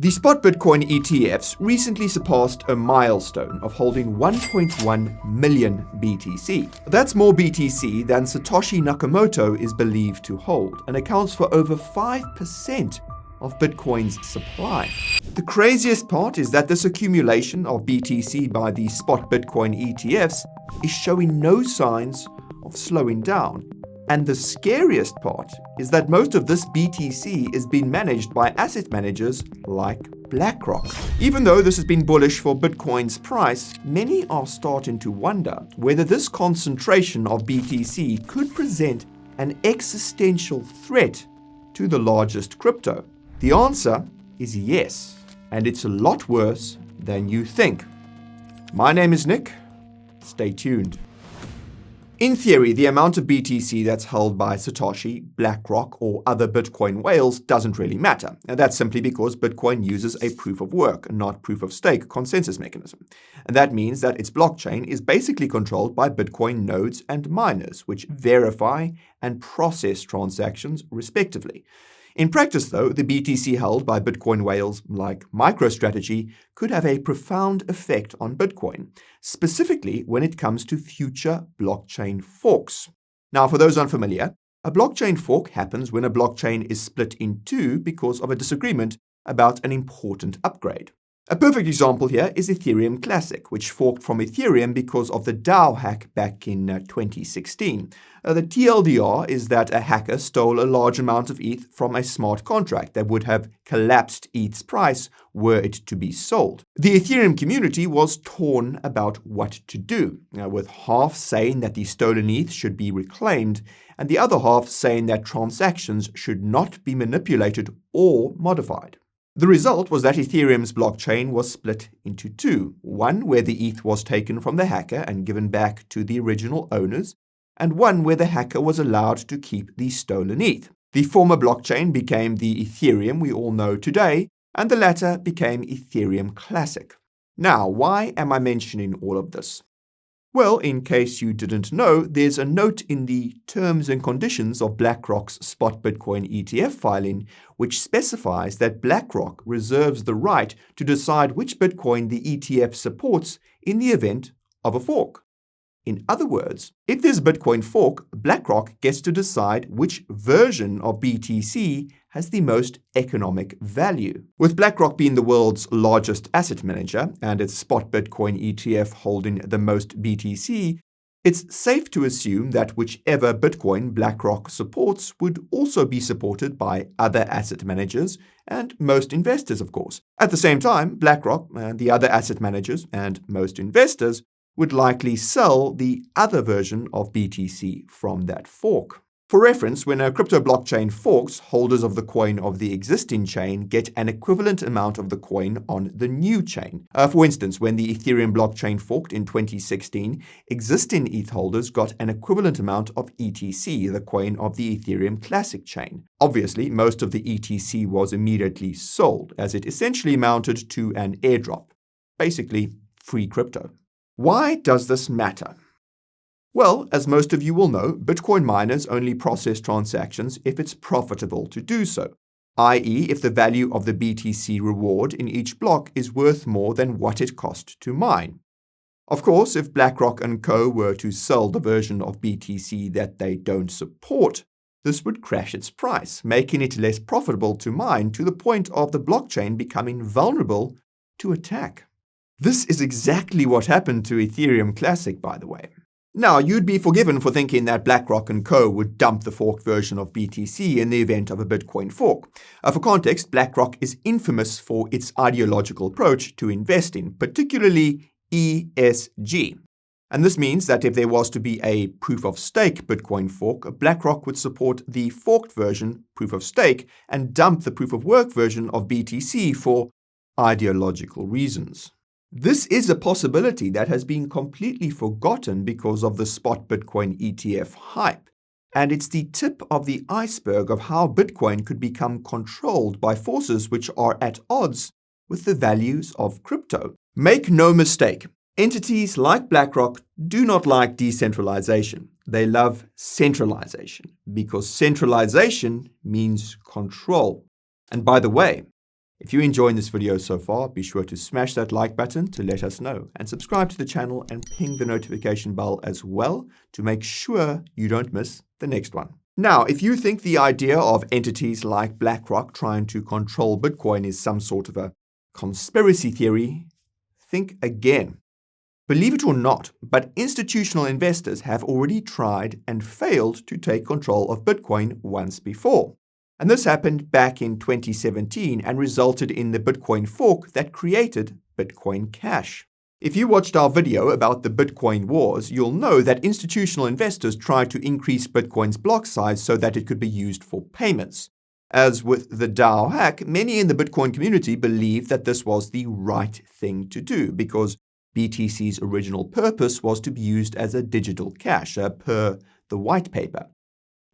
The spot Bitcoin ETFs recently surpassed a milestone of holding 1.1 million BTC. That's more BTC than Satoshi Nakamoto is believed to hold and accounts for over 5% of Bitcoin's supply. The craziest part is that this accumulation of BTC by the spot Bitcoin ETFs is showing no signs of slowing down. And the scariest part is that most of this BTC is being managed by asset managers like BlackRock. Even though this has been bullish for Bitcoin's price, many are starting to wonder whether this concentration of BTC could present an existential threat to the largest crypto. The answer is yes, and it's a lot worse than you think. My name is Nick. Stay tuned. In theory, the amount of BTC that's held by Satoshi, BlackRock, or other Bitcoin whales doesn't really matter. And that's simply because Bitcoin uses a proof of work, not proof of stake consensus mechanism. And that means that its blockchain is basically controlled by Bitcoin nodes and miners, which verify and process transactions respectively. In practice, though, the BTC held by Bitcoin whales like MicroStrategy could have a profound effect on Bitcoin, specifically when it comes to future blockchain forks. Now, for those unfamiliar, a blockchain fork happens when a blockchain is split in two because of a disagreement about an important upgrade. A perfect example here is Ethereum Classic, which forked from Ethereum because of the DAO hack back in 2016. The TLDR is that a hacker stole a large amount of ETH from a smart contract that would have collapsed ETH's price were it to be sold. The Ethereum community was torn about what to do, with half saying that the stolen ETH should be reclaimed, and the other half saying that transactions should not be manipulated or modified. The result was that Ethereum's blockchain was split into two, one where the ETH was taken from the hacker and given back to the original owners, and one where the hacker was allowed to keep the stolen ETH. The former blockchain became the Ethereum we all know today, and the latter became Ethereum Classic. Now, why am I mentioning all of this? Well, in case you didn't know, there's a note in the terms and conditions of BlackRock's spot Bitcoin ETF filing, which specifies that BlackRock reserves the right to decide which Bitcoin the ETF supports in the event of a fork. In other words, if there's a Bitcoin fork, BlackRock gets to decide which version of BTC has the most economic value. With BlackRock being the world's largest asset manager and its spot Bitcoin ETF holding the most BTC, it's safe to assume that whichever Bitcoin BlackRock supports would also be supported by other asset managers and most investors, of course. At the same time, BlackRock and the other asset managers and most investors would likely sell the other version of BTC from that fork. For reference, when a crypto blockchain forks, holders of the coin of the existing chain get an equivalent amount of the coin on the new chain. For instance, when the Ethereum blockchain forked in 2016, existing ETH holders got an equivalent amount of ETC, the coin of the Ethereum Classic chain. Obviously, most of the ETC was immediately sold, as it essentially amounted to an airdrop, basically free crypto. Why does this matter? Well, as most of you will know, Bitcoin miners only process transactions if it's profitable to do so, i.e. if the value of the BTC reward in each block is worth more than what it cost to mine. Of course, if BlackRock and co. were to sell the version of BTC that they don't support, this would crash its price, making it less profitable to mine to the point of the blockchain becoming vulnerable to attack. This is exactly what happened to Ethereum Classic, by the way. Now, you'd be forgiven for thinking that BlackRock and co. would dump the forked version of BTC in the event of a Bitcoin fork. For context, BlackRock is infamous for its ideological approach to investing, particularly ESG. And this means that if there was to be a proof-of-stake Bitcoin fork, BlackRock would support the forked version, proof-of-stake, and dump the proof-of-work version of BTC for ideological reasons. This is a possibility that has been completely forgotten because of the spot Bitcoin ETF hype, and it's the tip of the iceberg of how Bitcoin could become controlled by forces which are at odds with the values of crypto. Make no mistake, entities like BlackRock do not like decentralization. They love centralization, because centralization means control. And by the way, If you're enjoying this video so far, be sure to smash that like button to let us know, and subscribe to the channel and ping the notification bell as well to make sure you don't miss the next one. Now, if you think the idea of entities like BlackRock trying to control Bitcoin is some sort of a conspiracy theory, think again. Believe it or not, but institutional investors have already tried and failed to take control of Bitcoin once before. And this happened back in 2017 and resulted in the Bitcoin fork that created Bitcoin Cash. If you watched our video about the Bitcoin wars, you'll know that institutional investors tried to increase Bitcoin's block size so that it could be used for payments. As with the DAO hack, many in the Bitcoin community believed that this was the right thing to do because BTC's original purpose was to be used as a digital cash, per the white paper.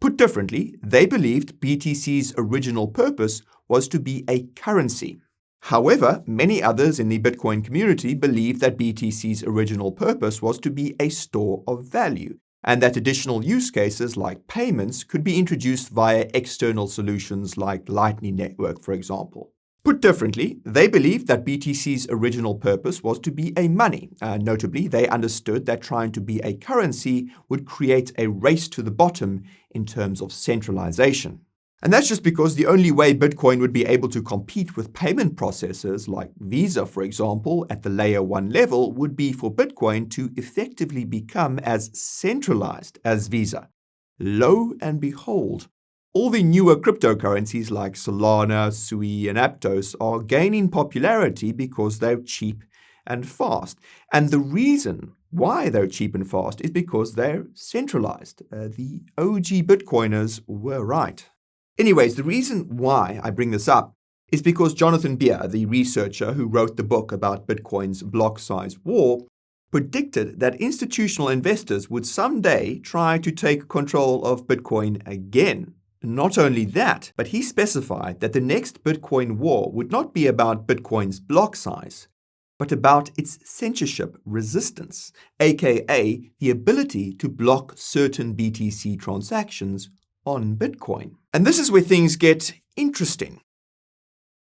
Put differently, they believed BTC's original purpose was to be a currency. However, many others in the Bitcoin community believed that BTC's original purpose was to be a store of value, and that additional use cases like payments could be introduced via external solutions like Lightning Network, for example. Put differently, they believed that BTC's original purpose was to be a money. Notably, they understood that trying to be a currency would create a race to the bottom in terms of centralization. And that's just because the only way Bitcoin would be able to compete with payment processors like Visa, for example, at the layer 1 level would be for Bitcoin to effectively become as centralized as Visa. Lo and behold, all the newer cryptocurrencies like Solana, Sui, and Aptos are gaining popularity because they're cheap and fast. And the reason why they're cheap and fast is because they're centralized. The OG Bitcoiners were right. Anyways, the reason why I bring this up is because Jonathan Beer, the researcher who wrote the book about Bitcoin's block size war, predicted that institutional investors would someday try to take control of Bitcoin again. Not only that, but he specified that the next Bitcoin war would not be about Bitcoin's block size, but about its censorship resistance, aka the ability to block certain BTC transactions on Bitcoin. And this is where things get interesting.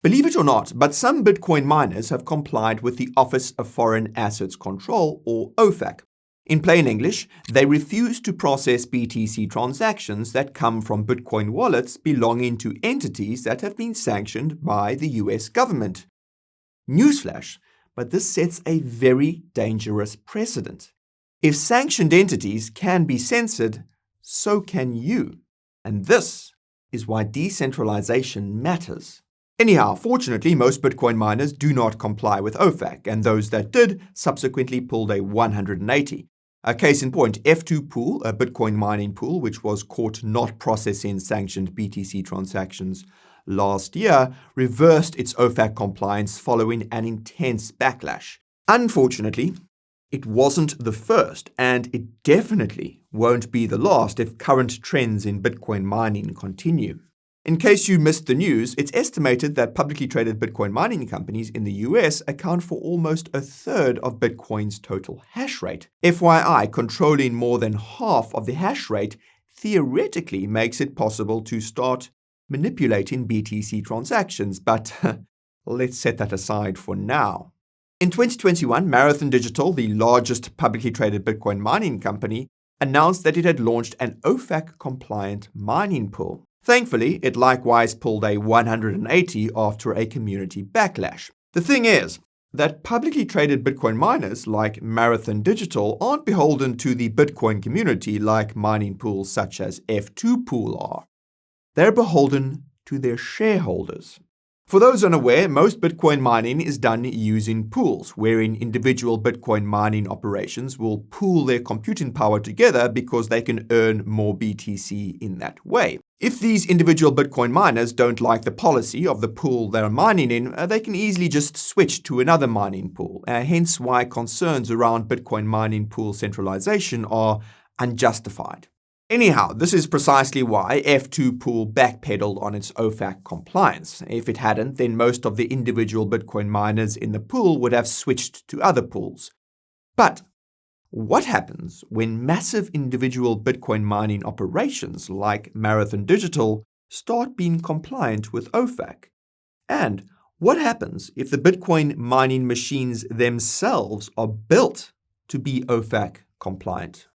Believe it or not, but some Bitcoin miners have complied with the Office of Foreign Assets Control, or OFAC. In plain English, they refuse to process BTC transactions that come from Bitcoin wallets belonging to entities that have been sanctioned by the US government. Newsflash, but this sets a very dangerous precedent. If sanctioned entities can be censored, so can you. And this is why decentralization matters. Anyhow, fortunately, most Bitcoin miners do not comply with OFAC, and those that did subsequently pulled a 180. A case in point, F2 Pool, a Bitcoin mining pool which was caught not processing sanctioned BTC transactions last year, reversed its OFAC compliance following an intense backlash. Unfortunately, it wasn't the first, and it definitely won't be the last if current trends in Bitcoin mining continue. In case you missed the news, it's estimated that publicly traded Bitcoin mining companies in the US account for almost a third of Bitcoin's total hash rate. FYI, controlling more than half of the hash rate theoretically makes it possible to start manipulating BTC transactions, but let's set that aside for now. In 2021, Marathon Digital, the largest publicly traded Bitcoin mining company, announced that it had launched an OFAC-compliant mining pool. Thankfully, it likewise pulled a 180 after a community backlash. The thing is that publicly traded Bitcoin miners like Marathon Digital aren't beholden to the Bitcoin community like mining pools such as F2 Pool are. They're beholden to their shareholders. For those unaware, most Bitcoin mining is done using pools, wherein individual Bitcoin mining operations will pool their computing power together because they can earn more BTC in that way. If these individual Bitcoin miners don't like the policy of the pool they're mining in, they can easily just switch to another mining pool, hence why concerns around Bitcoin mining pool centralization are unjustified. Anyhow, this is precisely why F2 Pool backpedaled on its OFAC compliance. If it hadn't, then most of the individual Bitcoin miners in the pool would have switched to other pools. But what happens when massive individual Bitcoin mining operations like Marathon Digital start being compliant with OFAC? And What happens if the Bitcoin mining machines themselves are built to be OFAC compliant?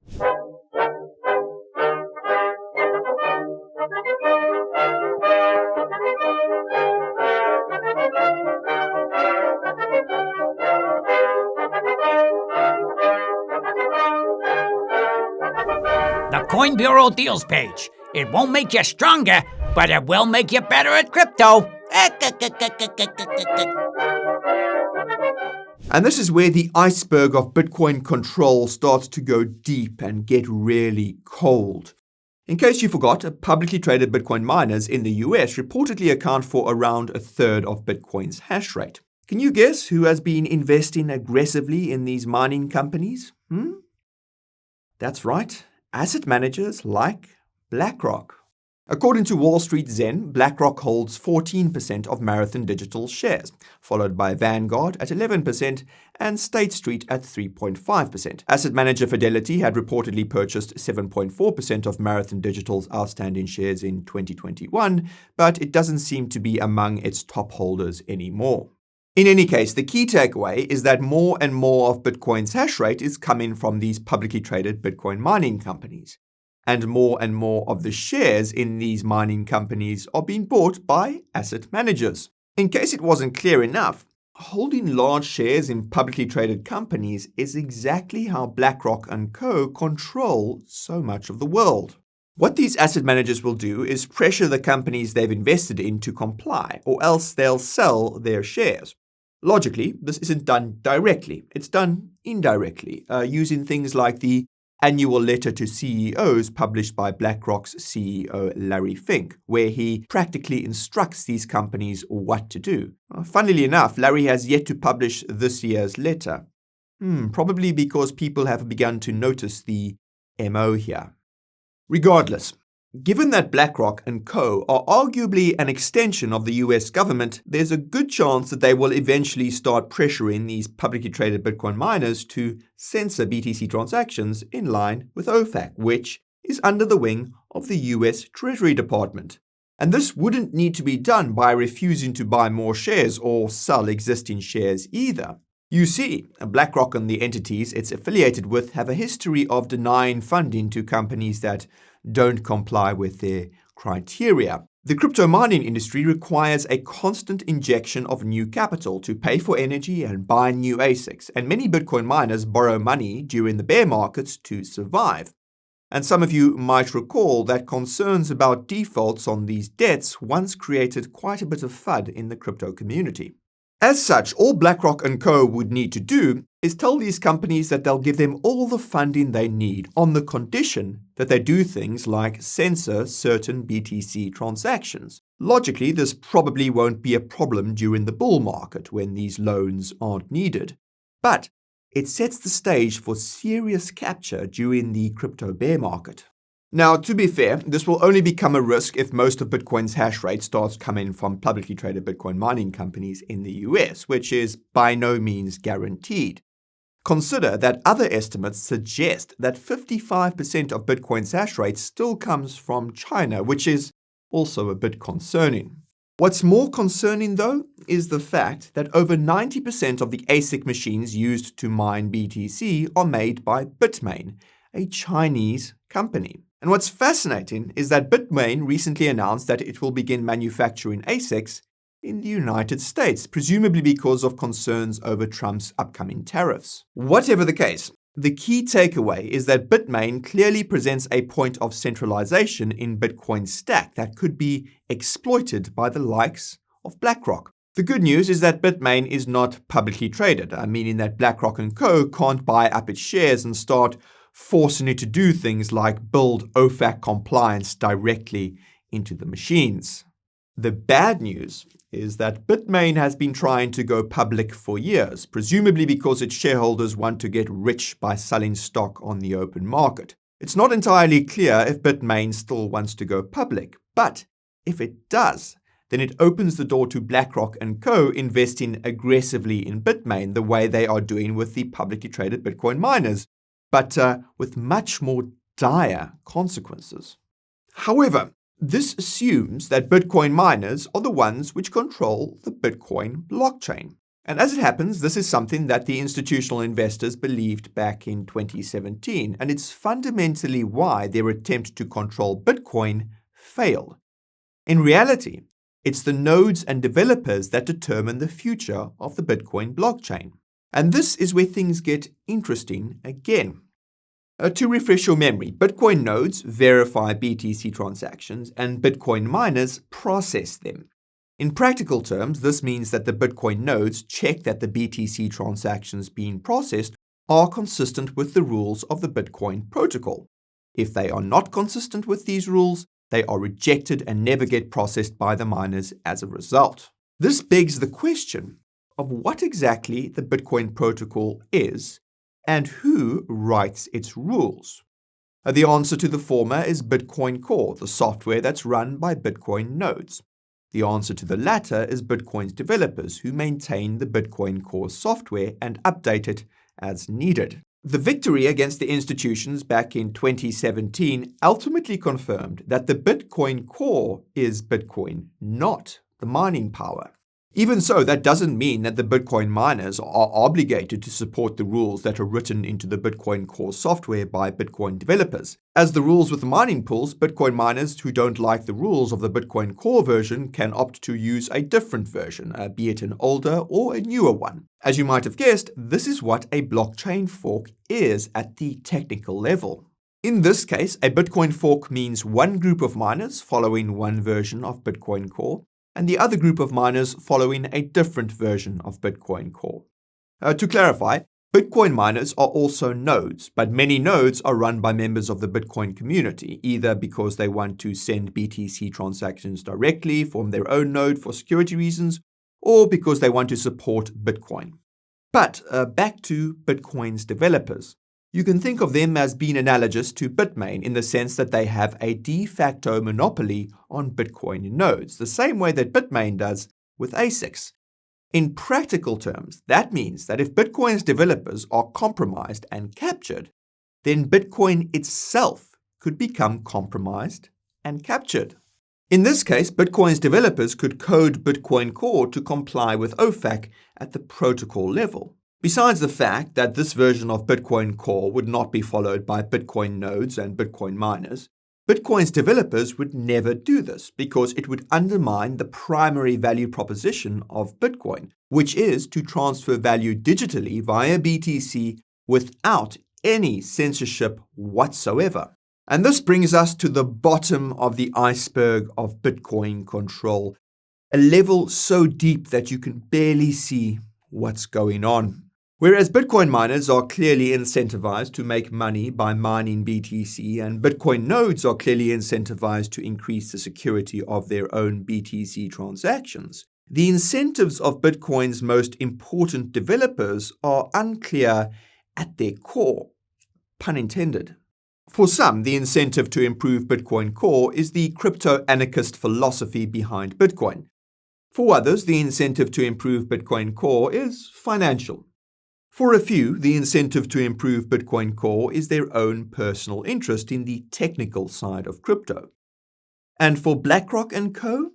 The Coin Bureau deals page. It won't make you stronger, but it will make you better at crypto. And this is where the iceberg of Bitcoin control starts to go deep and get really cold. In case you forgot, publicly traded Bitcoin miners in the US reportedly account for around a third of Bitcoin's hash rate. Can you guess who has been investing aggressively in these mining companies? That's right, asset managers like BlackRock. According to Wall Street Zen, BlackRock holds 14% of Marathon Digital shares, followed by Vanguard at 11% and State Street at 3.5%. Asset manager Fidelity had reportedly purchased 7.4% of Marathon Digital's outstanding shares in 2021, but it doesn't seem to be among its top holders anymore. In any case, the key takeaway is that more and more of Bitcoin's hash rate is coming from these publicly traded Bitcoin mining companies. And more of the shares in these mining companies are being bought by asset managers. In case it wasn't clear enough, holding large shares in publicly traded companies is exactly how BlackRock and Co. control so much of the world. What these asset managers will do is pressure the companies they've invested in to comply, or else they'll sell their shares. Logically, this isn't done directly. It's done indirectly, using things like the annual letter to CEOs published by BlackRock's CEO Larry Fink, where he practically instructs these companies what to do. Funnily enough, Larry has yet to publish this year's letter. Probably because people have begun to notice the MO here. Regardless, given that BlackRock and Co. are arguably an extension of the US government, there's a good chance that they will eventually start pressuring these publicly traded Bitcoin miners to censor BTC transactions in line with OFAC, which is under the wing of the US Treasury Department. And this wouldn't need to be done by refusing to buy more shares or sell existing shares either. You see, BlackRock and the entities it's affiliated with have a history of denying funding to companies that don't comply with their criteria. The crypto mining industry requires a constant injection of new capital to pay for energy and buy new ASICs, and many Bitcoin miners borrow money during the bear markets to survive. And some of you might recall that concerns about defaults on these debts once created quite a bit of FUD in the crypto community. As such, all BlackRock and Co. would need to do is tell these companies that they'll give them all the funding they need on the condition that they do things like censor certain BTC transactions. Logically, this probably won't be a problem during the bull market when these loans aren't needed. But it sets the stage for serious capture during the crypto bear market. Now, to be fair, this will only become a risk if most of Bitcoin's hash rate starts coming from publicly traded Bitcoin mining companies in the US, which is by no means guaranteed. Consider that other estimates suggest that 55% of Bitcoin's hash rate still comes from China, which is also a bit concerning. What's more concerning, though, is the fact that over 90% of the ASIC machines used to mine BTC are made by Bitmain, a Chinese company. And what's fascinating is that Bitmain recently announced that it will begin manufacturing ASICs in the United States, presumably because of concerns over Trump's upcoming tariffs. Whatever the case, the key takeaway is that Bitmain clearly presents a point of centralization in Bitcoin's stack that could be exploited by the likes of BlackRock. The good news is that Bitmain is not publicly traded, meaning that BlackRock and Co. can't buy up its shares and start forcing it to do things like build OFAC compliance directly into the machines. The bad news is that Bitmain has been trying to go public for years, presumably because its shareholders want to get rich by selling stock on the open market. It's not entirely clear if Bitmain still wants to go public, but if it does, then it opens the door to BlackRock and Co. investing aggressively in Bitmain the way they are doing with the publicly traded Bitcoin miners, but with much more dire consequences. However, This assumes that Bitcoin miners are the ones which control the Bitcoin blockchain. And as it happens, this is something that the institutional investors believed back in 2017, and it's fundamentally why their attempt to control Bitcoin failed. In reality, it's the nodes and developers that determine the future of the Bitcoin blockchain. And this is where things get interesting again. To refresh your memory, Bitcoin nodes verify BTC transactions and Bitcoin miners process them. In practical terms, this means that the Bitcoin nodes check that the BTC transactions being processed are consistent with the rules of the Bitcoin protocol. If they are not consistent with these rules, they are rejected and never get processed by the miners as a result. This begs the question of what exactly the Bitcoin protocol is and who writes its rules. The answer to the former is Bitcoin Core, the software that's run by Bitcoin nodes. The answer to the latter is Bitcoin's developers, who maintain the Bitcoin Core software and update it as needed. The victory against the institutions back in 2017 ultimately confirmed that the Bitcoin Core is Bitcoin, not the mining power. Even so, that doesn't mean that the Bitcoin miners are obligated to support the rules that are written into the Bitcoin Core software by Bitcoin developers. As the rules with the mining pools, Bitcoin miners who don't like the rules of the Bitcoin Core version can opt to use a different version, be it an older or a newer one. As you might have guessed, this is what a blockchain fork is at the technical level. In this case, a Bitcoin fork means one group of miners following one version of Bitcoin Core, and the other group of miners following a different version of Bitcoin Core. To clarify, Bitcoin miners are also nodes, but many nodes are run by members of the Bitcoin community, either because they want to send BTC transactions directly from their own node for security reasons, or because they want to support Bitcoin. But back to Bitcoin's developers. You can think of them as being analogous to Bitmain in the sense that they have a de facto monopoly on Bitcoin nodes, the same way that Bitmain does with ASICs. In practical terms, that means that if Bitcoin's developers are compromised and captured, then Bitcoin itself could become compromised and captured. In this case, Bitcoin's developers could code Bitcoin Core to comply with OFAC at the protocol level. Besides the fact that this version of Bitcoin Core would not be followed by Bitcoin nodes and Bitcoin miners, Bitcoin's developers would never do this because it would undermine the primary value proposition of Bitcoin, which is to transfer value digitally via BTC without any censorship whatsoever. And this brings us to the bottom of the iceberg of Bitcoin control, a level so deep that you can barely see what's going on. Whereas Bitcoin miners are clearly incentivized to make money by mining BTC, and Bitcoin nodes are clearly incentivized to increase the security of their own BTC transactions, the incentives of Bitcoin's most important developers are unclear at their core, pun intended. For some, the incentive to improve Bitcoin Core is the crypto-anarchist philosophy behind Bitcoin. For others, the incentive to improve Bitcoin Core is financial. For a few, the incentive to improve Bitcoin Core is their own personal interest in the technical side of crypto. And for BlackRock and co.,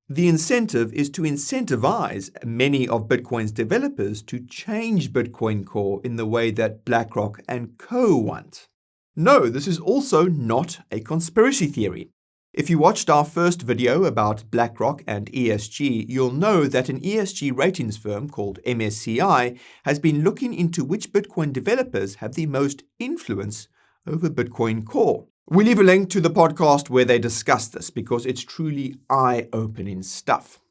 the incentive is to incentivize many of Bitcoin's developers to change Bitcoin Core in the way that BlackRock and co. want. No, this is also not a conspiracy theory. If you watched our first video about BlackRock and ESG, you'll know that an ESG ratings firm called MSCI has been looking into which Bitcoin developers have the most influence over Bitcoin Core. We leave a link to the podcast where they discuss this because it's truly eye-opening stuff.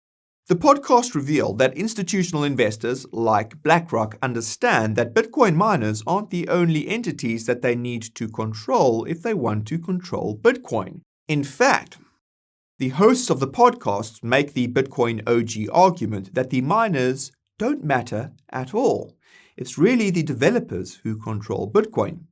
The podcast revealed that institutional investors like BlackRock understand that Bitcoin miners aren't the only entities that they need to control if they want to control Bitcoin. In fact, the hosts of the podcast make the Bitcoin OG argument that the miners don't matter at all. It's really the developers who control Bitcoin.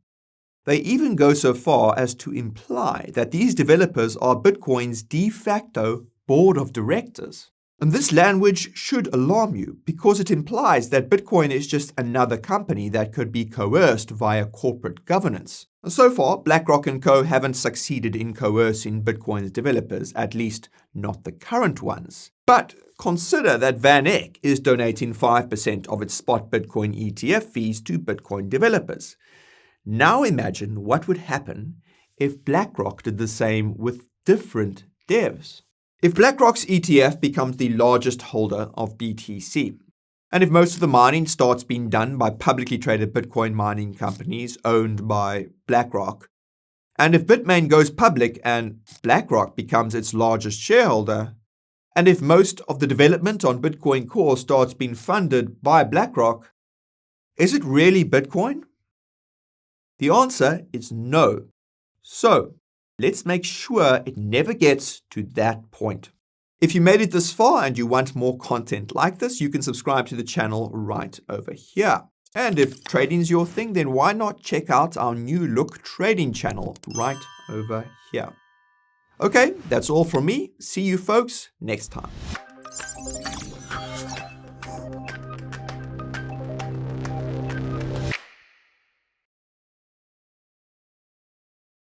They even go so far as to imply that these developers are Bitcoin's de facto board of directors. And this language should alarm you because it implies that Bitcoin is just another company that could be coerced via corporate governance. So far, BlackRock and co. haven't succeeded in coercing Bitcoin's developers, at least not the current ones. But consider that Van Eck is donating 5% of its spot Bitcoin ETF fees to Bitcoin developers. Now imagine what would happen if BlackRock did the same with different devs. If BlackRock's ETF becomes the largest holder of BTC, and if most of the mining starts being done by publicly traded Bitcoin mining companies owned by BlackRock, and if Bitmain goes public and BlackRock becomes its largest shareholder, and if most of the development on Bitcoin Core starts being funded by BlackRock, is it really Bitcoin? The answer is no. So, let's make sure it never gets to that point. If you made it this far and you want more content like this, you can subscribe to the channel right over here. And if trading is your thing, then why not check out our new look trading channel right over here. Okay, that's all from me. See you folks next time.